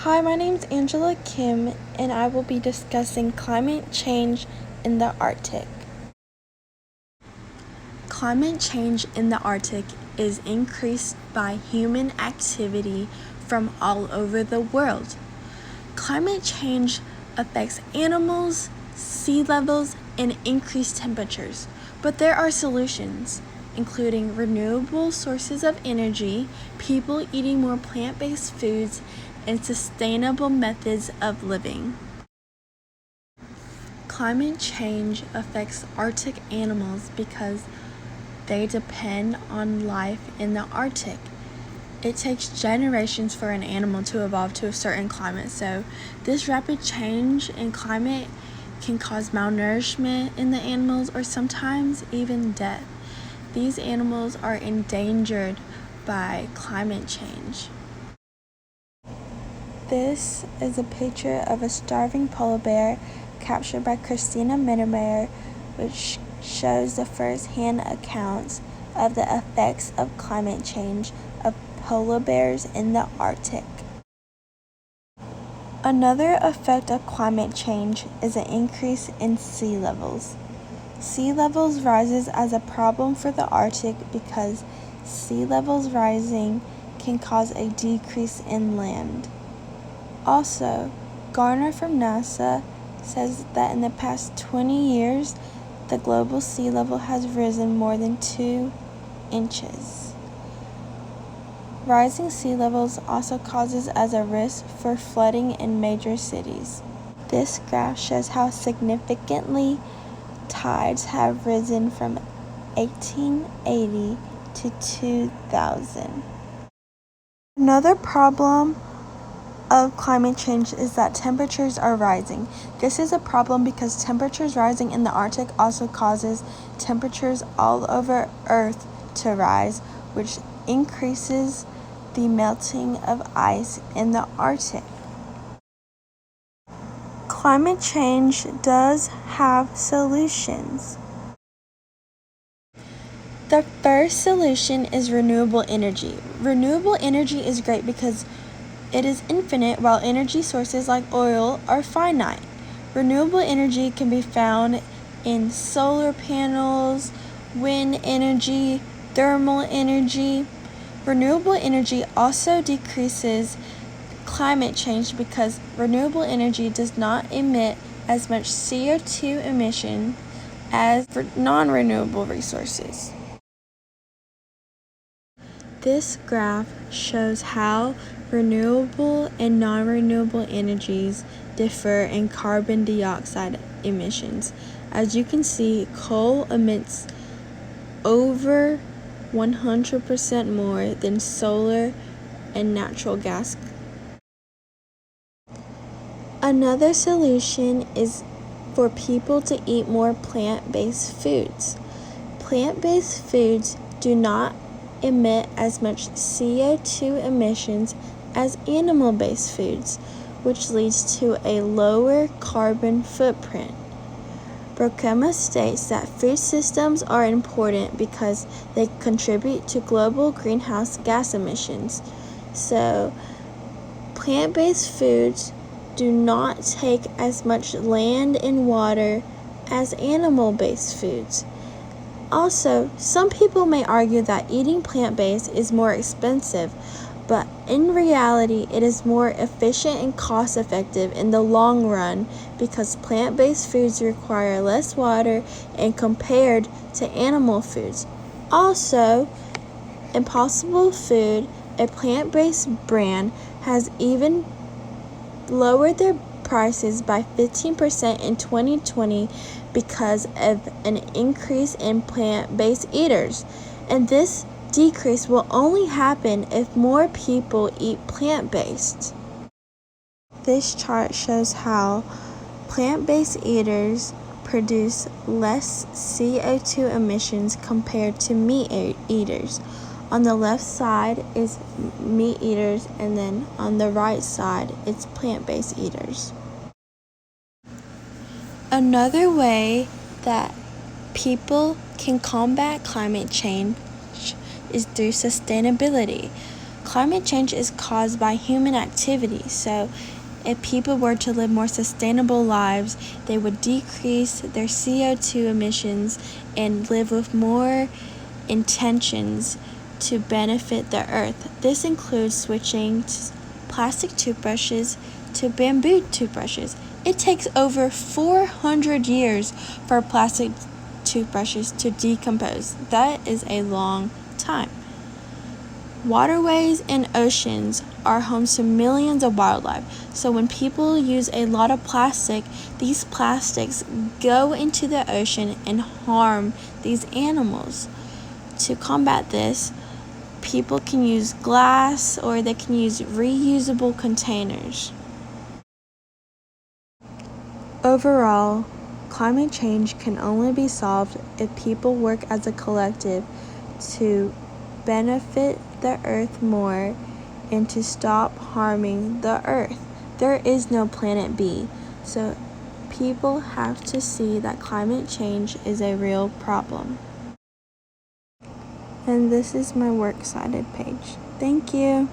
Hi, my name's Angela Kim, and I will be discussing climate change in the Arctic. Climate change in the Arctic is increased by human activity from all over the world. Climate change affects animals, sea levels, and increased temperatures, but there are solutions, including renewable sources of energy, people eating more plant-based foods, and sustainable methods of living. Climate change affects Arctic animals because they depend on life in the Arctic. It takes generations for an animal to evolve to a certain climate, so this rapid change in climate can cause malnourishment in the animals or sometimes even death. These animals are endangered by climate change. This is a picture of a starving polar bear captured by Christina Mittermeier, which shows the first-hand accounts of the effects of climate change of polar bears in the Arctic. Another effect of climate change is an increase in sea levels. Sea levels rises as a problem for the Arctic because sea levels rising can cause a decrease in land. Also, Garner from NASA says that in the past 20 years, the global sea level has risen more than 2 inches. Rising sea levels also causes as a risk for flooding in major cities. This graph shows how significantly tides have risen from 1880 to 2000. Another problem of climate change is that temperatures are rising. This is a problem because temperatures rising in the Arctic also causes temperatures all over Earth to rise, which increases the melting of ice in the Arctic. Climate change does have solutions. The first solution is renewable energy. Renewable energy is great because it is infinite, while energy sources like oil are finite. Renewable energy can be found in solar panels, wind energy, thermal energy. Renewable energy also decreases climate change because renewable energy does not emit as much CO2 emission as for non-renewable resources. This graph shows how renewable and non-renewable energies differ in carbon dioxide emissions. As you can see, coal emits over 100% more than solar and natural gas. Another solution is for people to eat more plant-based foods. Plant-based foods do not emit as much CO2 emissions as animal-based foods, which leads to a lower carbon footprint. Brokema states that food systems are important because they contribute to global greenhouse gas emissions. So, plant-based foods do not take as much land and water as animal-based foods. Also, some people may argue that eating plant-based is more expensive, but in reality, it is more efficient and cost-effective in the long run because plant-based foods require less water and compared to animal foods. Also, Impossible Food, a plant-based brand, has even lowered their prices by 15% in 2020 because of an increase in plant-based eaters. And this decrease will only happen if more people eat plant-based. This chart shows how plant-based eaters produce less CO2 emissions compared to meat eaters. On the left side is meat eaters, and then on the right side it's plant-based eaters. Another way that people can combat climate change is through sustainability. Climate change is caused by human activity, so if people were to live more sustainable lives, they would decrease their CO2 emissions and live with more intentions to benefit the earth. This includes switching plastic toothbrushes to bamboo toothbrushes. It takes over 400 years for plastic toothbrushes to decompose. That is a long time. Waterways and oceans are home to millions of wildlife. So when people use a lot of plastic, these plastics go into the ocean and harm these animals. To combat this, people can use glass or they can use reusable containers. Overall, climate change can only be solved if people work as a collective to benefit the earth more and to stop harming the earth. There is no planet B, so people have to see that climate change is a real problem. And this is my works cited page. Thank you.